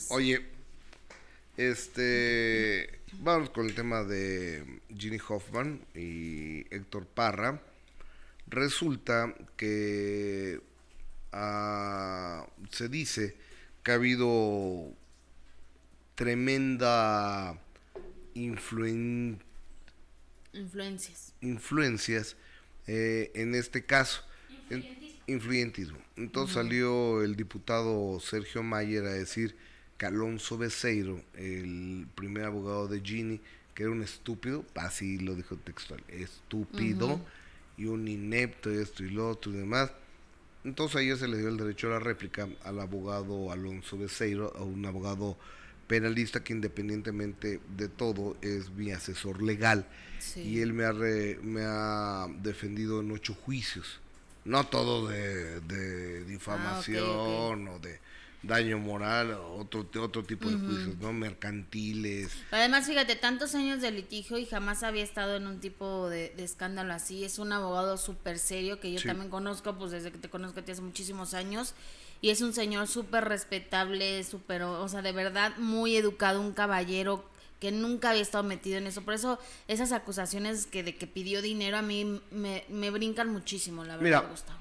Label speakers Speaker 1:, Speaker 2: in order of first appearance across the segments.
Speaker 1: Oye, vamos con el tema de Ginny Hoffman y Héctor Parra. Resulta que se dice que ha habido tremenda influen- influencias en este caso, influyentismo. Entonces salió el diputado Sergio Mayer a decir que Alonso Beceiro, el primer abogado de Ginny, que era un estúpido, así lo dijo textual, estúpido y un inepto y esto y lo otro y demás. Entonces ayer se le dio el derecho a la réplica al abogado Alonso Beceiro, a un abogado penalista que independientemente de todo es mi asesor legal. Sí. Y él me ha defendido en 8 juicios, no todo de difamación o de daño moral, otro tipo de juicios, ¿no? Mercantiles.
Speaker 2: Además, fíjate, tantos años de litigio y jamás había estado en un tipo de escándalo así. Es un abogado súper serio que yo también conozco, pues desde que te conozco a ti hace muchísimos años. Y es un señor súper respetable, súper, o sea, de verdad muy educado, un caballero que nunca había estado metido en eso. Por eso esas acusaciones de que pidió dinero a mí me brincan muchísimo, la verdad.
Speaker 1: Mira,
Speaker 2: Gustavo.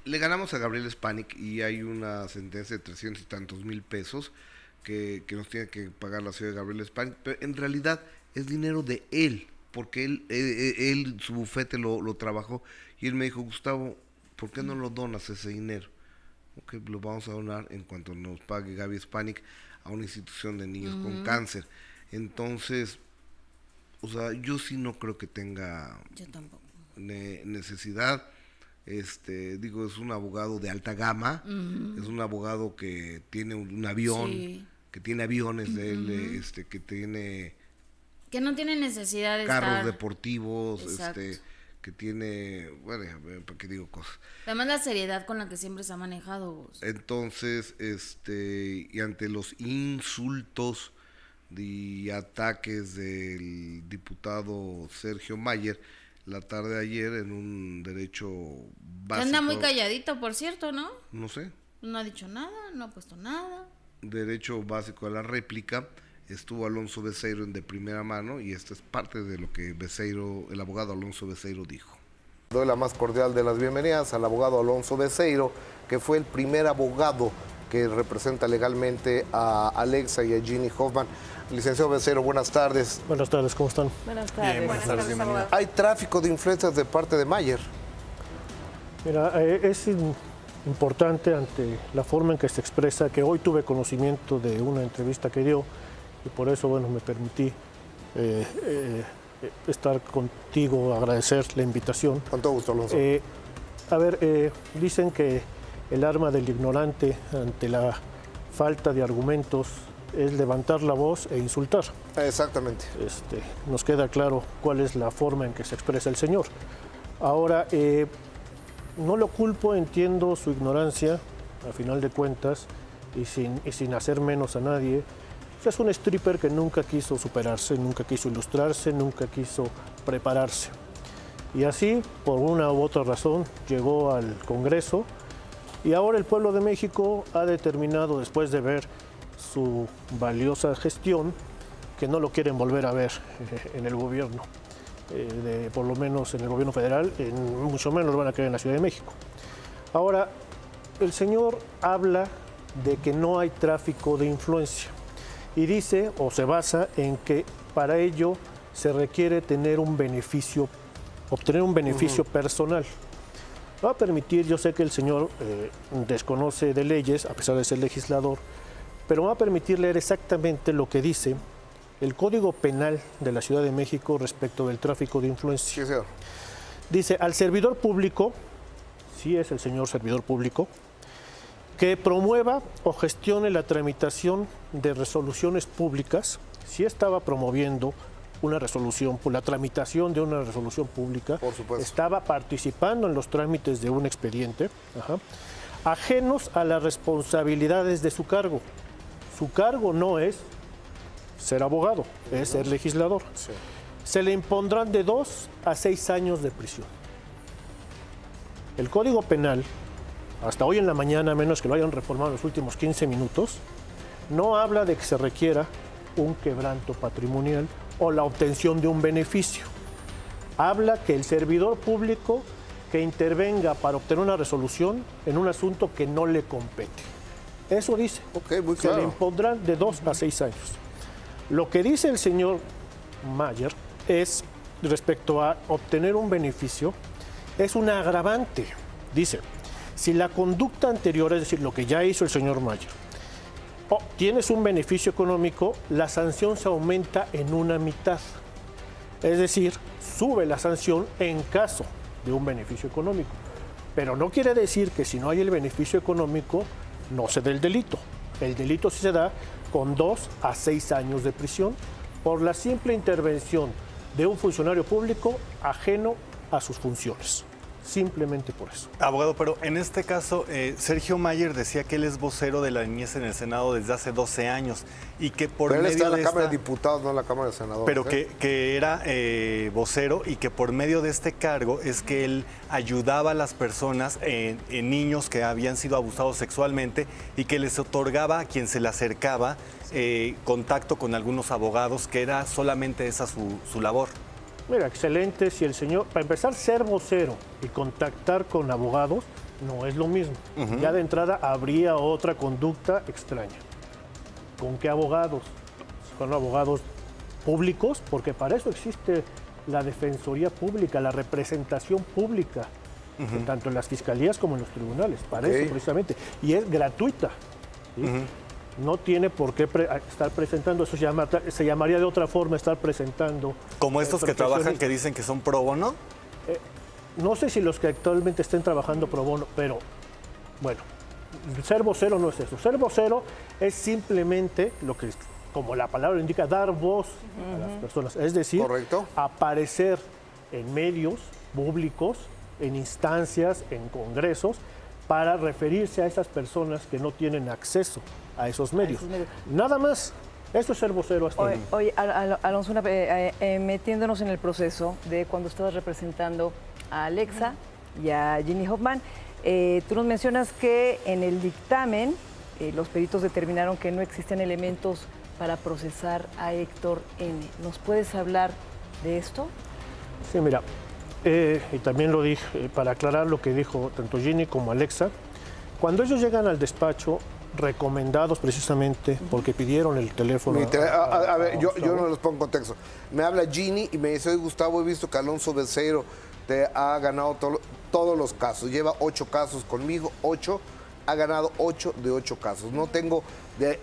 Speaker 1: Le ganamos a Gabriel Spanik y hay una sentencia de 300 y tantos mil pesos que nos tiene que pagar la ciudad de Gabriel Spanik, pero en realidad es dinero de él, porque él su bufete lo trabajó, y él me dijo: Gustavo, ¿por qué no lo donas ese dinero? Ok, lo vamos a donar en cuanto nos pague Gaby Spanik a una institución de niños con cáncer. Entonces, o sea, yo sí no creo que tenga necesidad. Digo, es un abogado de alta gama, es un abogado que tiene un avión, que tiene aviones de él,
Speaker 2: que no tiene necesidad de
Speaker 1: carros
Speaker 2: estar
Speaker 1: deportivos, que tiene, bueno, ¿para qué digo cosas?
Speaker 2: Además la seriedad con la que siempre se ha manejado vos.
Speaker 1: Entonces, y ante los insultos y ataques del diputado Sergio Mayer, la tarde de ayer, en un derecho básico.
Speaker 2: Anda muy calladito, por cierto, ¿no?
Speaker 1: No sé.
Speaker 2: No ha dicho nada, no ha puesto nada.
Speaker 1: Derecho básico a la réplica, estuvo Alonso Beceiro en de primera mano, y esta es parte de lo que el abogado Alonso Beceiro dijo. Doy la más cordial de las bienvenidas al abogado Alonso Beceiro, que fue el primer abogado que representa legalmente a Alexa y a Ginny Hoffman. Licenciado Beceiro, buenas tardes.
Speaker 3: Buenas tardes, ¿cómo están?
Speaker 4: Buenas tardes.
Speaker 1: Bien, buenas tardes, bienvenido. ¿Hay tráfico de influencias de parte de Mayer?
Speaker 3: Mira, es importante ante la forma en que se expresa, que hoy tuve conocimiento de una entrevista que dio, y por eso, bueno, me permití estar contigo, agradecer la invitación.
Speaker 1: Con todo gusto, Alonso.
Speaker 3: Dicen que el arma del ignorante ante la falta de argumentos es levantar la voz e insultar.
Speaker 1: Exactamente.
Speaker 3: Nos queda claro cuál es la forma en que se expresa el señor. Ahora, no lo culpo, entiendo su ignorancia, a final de cuentas, y sin hacer menos a nadie. Es un stripper que nunca quiso superarse, nunca quiso ilustrarse, nunca quiso prepararse. Y así, por una u otra razón, llegó al Congreso, y ahora el pueblo de México ha determinado, después de ver su valiosa gestión, que no lo quieren volver a ver en el gobierno, por lo menos en el gobierno federal, mucho menos lo van a querer en la Ciudad de México. Ahora, el señor habla de que no hay tráfico de influencia y dice, o se basa en que para ello se requiere tener un beneficio, obtener un beneficio personal. Va a permitir, yo sé que el señor desconoce de leyes, a pesar de ser legislador, pero va a permitir leer exactamente lo que dice el Código Penal de la Ciudad de México respecto del tráfico de influencia.
Speaker 1: Sí, señor.
Speaker 3: Dice, al servidor público, sí es el señor servidor público, que promueva o gestione la tramitación de resoluciones públicas, sí estaba promoviendo una resolución, la tramitación de una resolución pública,
Speaker 1: por supuesto,
Speaker 3: estaba participando en los trámites de un expediente, ajenos a las responsabilidades de su cargo. Su cargo no es ser abogado, es ser legislador.
Speaker 1: Sí.
Speaker 3: Se le impondrán de 2 a 6 años de prisión. El Código Penal hasta hoy en la mañana, a menos que lo hayan reformado en los últimos 15 minutos, no habla de que se requiera un quebranto patrimonial o la obtención de un beneficio. Habla que el servidor público que intervenga para obtener una resolución en un asunto que no le compete. Eso dice.
Speaker 4: Ok, muy
Speaker 3: Se
Speaker 4: claro.
Speaker 3: le impondrán de 2 a 6 años. Lo que dice el señor Mayer es, respecto a obtener un beneficio, es un agravante. Dice, si la conducta anterior, es decir, lo que ya hizo el señor Mayer, tienes un beneficio económico, la sanción se aumenta en una mitad. Es decir, sube la sanción en caso de un beneficio económico. Pero no quiere decir que si no hay el beneficio económico, no se dé el delito. El delito sí se da con 2 a 6 años de prisión por la simple intervención de un funcionario público ajeno a sus funciones. Simplemente por eso.
Speaker 5: Abogado, pero en este caso, Sergio Mayer decía que él es vocero de la niñez en el Senado desde hace 12 años y que por
Speaker 4: Pero él
Speaker 5: medio
Speaker 4: está en la
Speaker 5: de
Speaker 4: Cámara
Speaker 5: esta...
Speaker 4: de Diputados, no en la Cámara de Senadores.
Speaker 5: Pero que era vocero y que por medio de este cargo es que él ayudaba a las personas, niños que habían sido abusados sexualmente y que les otorgaba a quien se le acercaba contacto con algunos abogados, que era solamente esa su labor.
Speaker 3: Mira, excelente. Si el señor, para empezar, ser vocero y contactar con abogados no es lo mismo. Ya de entrada habría otra conducta extraña. ¿Con qué abogados? Con abogados públicos, porque para eso existe la defensoría pública, la representación pública, tanto en las fiscalías como en los tribunales, para eso precisamente. Y es gratuita. ¿Sí? No tiene por qué estar presentando, eso se llamaría de otra forma estar presentando.
Speaker 5: Como estos que trabajan, que dicen que son pro bono.
Speaker 3: No sé si los que actualmente estén trabajando pro bono, pero bueno, ser vocero no es eso. Ser vocero es simplemente lo que, como la palabra indica, dar voz a las personas. Es decir,
Speaker 4: Correcto.
Speaker 3: aparecer en medios públicos, en instancias, en congresos, para referirse a esas personas que no tienen acceso a esos medios. Nada más. Eso es ser vocero hasta ahí.
Speaker 6: Oye, Alonso, metiéndonos en el proceso de cuando estabas representando a Alexa y a Ginny Hoffman, tú nos mencionas que en el dictamen los peritos determinaron que no existen elementos para procesar a Héctor N. ¿Nos puedes hablar de esto?
Speaker 3: Sí, mira, y también lo dije, para aclarar lo que dijo tanto Ginny como Alexa, cuando ellos llegan al despacho, recomendados precisamente porque pidieron el teléfono.
Speaker 4: A ver, yo no les pongo en contexto. Me habla Ginny y me dice, oye, Gustavo, he visto que Alonso Becerro te ha ganado todos los casos. Lleva 8 casos conmigo, 8. Ha ganado 8 de 8 casos. No tengo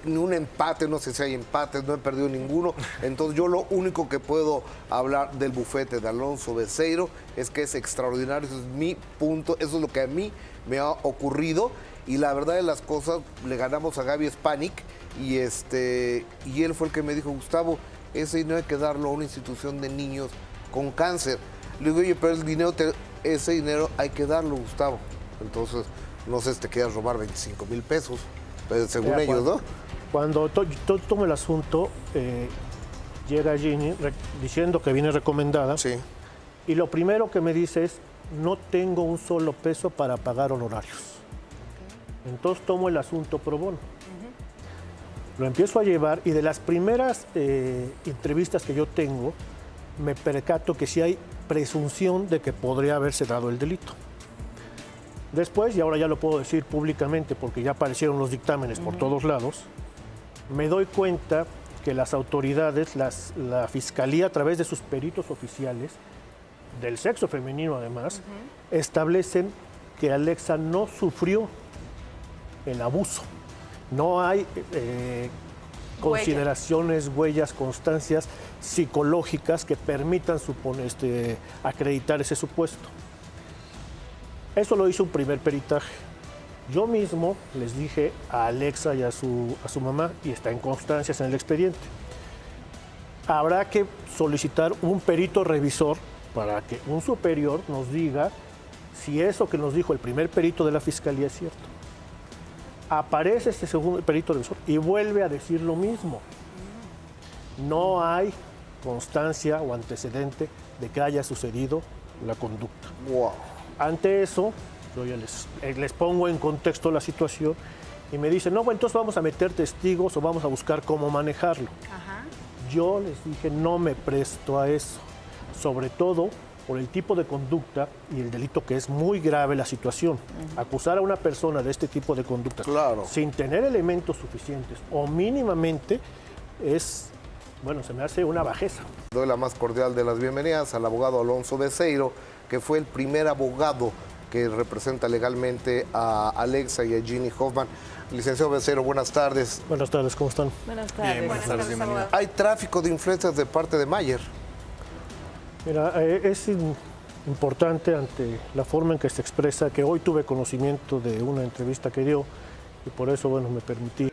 Speaker 4: ni un empate, no sé si hay empates, no he perdido ninguno. Entonces yo lo único que puedo hablar del bufete de Alonso Becerro es que es extraordinario. Ese es mi punto, eso es lo que a mí me ha ocurrido. Y la verdad de las cosas, le ganamos a Gaby Spanik y él fue el que me dijo, Gustavo, ese dinero hay que darlo a una institución de niños con cáncer. Le digo, oye, pero el dinero, ese dinero hay que darlo, Gustavo. Entonces, no sé si te quieras robar 25,000 pesos, pero según ellos, ¿no?
Speaker 3: Cuando tomo el asunto, llega Ginny diciendo que viene recomendada.
Speaker 4: Sí.
Speaker 3: Y lo primero que me dice es, no tengo un solo peso para pagar honorarios. Entonces tomo el asunto pro bono. Lo empiezo a llevar y de las primeras entrevistas que yo tengo, me percato que sí hay presunción de que podría haberse dado el delito. Después, y ahora ya lo puedo decir públicamente porque ya aparecieron los dictámenes por todos lados, me doy cuenta que las autoridades, la Fiscalía a través de sus peritos oficiales, del sexo femenino además, establecen que Alexa no sufrió el abuso. No hay consideraciones, huellas, constancias psicológicas que permitan acreditar ese supuesto. Eso lo hizo un primer peritaje. Yo mismo les dije a Alexa y a su mamá, y está en constancias en el expediente, habrá que solicitar un perito revisor para que un superior nos diga si eso que nos dijo el primer perito de la Fiscalía es cierto. Aparece este segundo perito revisor y vuelve a decir lo mismo. No hay constancia o antecedente de que haya sucedido la conducta.
Speaker 4: Wow.
Speaker 3: Ante eso, Yo ya les pongo en contexto la situación y me dicen, no, bueno, entonces vamos a meter testigos o vamos a buscar cómo manejarlo.
Speaker 2: Ajá.
Speaker 3: Yo les dije, no me presto a eso, sobre todo por el tipo de conducta y el delito que es muy grave la situación. Acusar a una persona de este tipo de conducta
Speaker 4: Claro.
Speaker 3: sin tener elementos suficientes o mínimamente es, bueno, se me hace una bajeza.
Speaker 4: Doy la más cordial de las bienvenidas al abogado Alonso Beceiro, que fue el primer abogado que representa legalmente a Alexa y a Ginny Hoffman. Licenciado Beceiro, buenas tardes.
Speaker 3: Buenas tardes, ¿cómo están?
Speaker 6: Buenas tardes.
Speaker 5: Bien, buenas tardes, bienvenido.
Speaker 4: Hay tráfico de influencias de parte de Mayer.
Speaker 3: Mira, es importante ante la forma en que se expresa, que hoy tuve conocimiento de una entrevista que dio y por eso, bueno, me permití.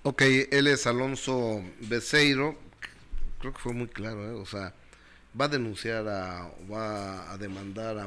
Speaker 1: Ok, él es Alonso Beceiro, creo que fue muy claro, o sea, va a denunciar va a demandar a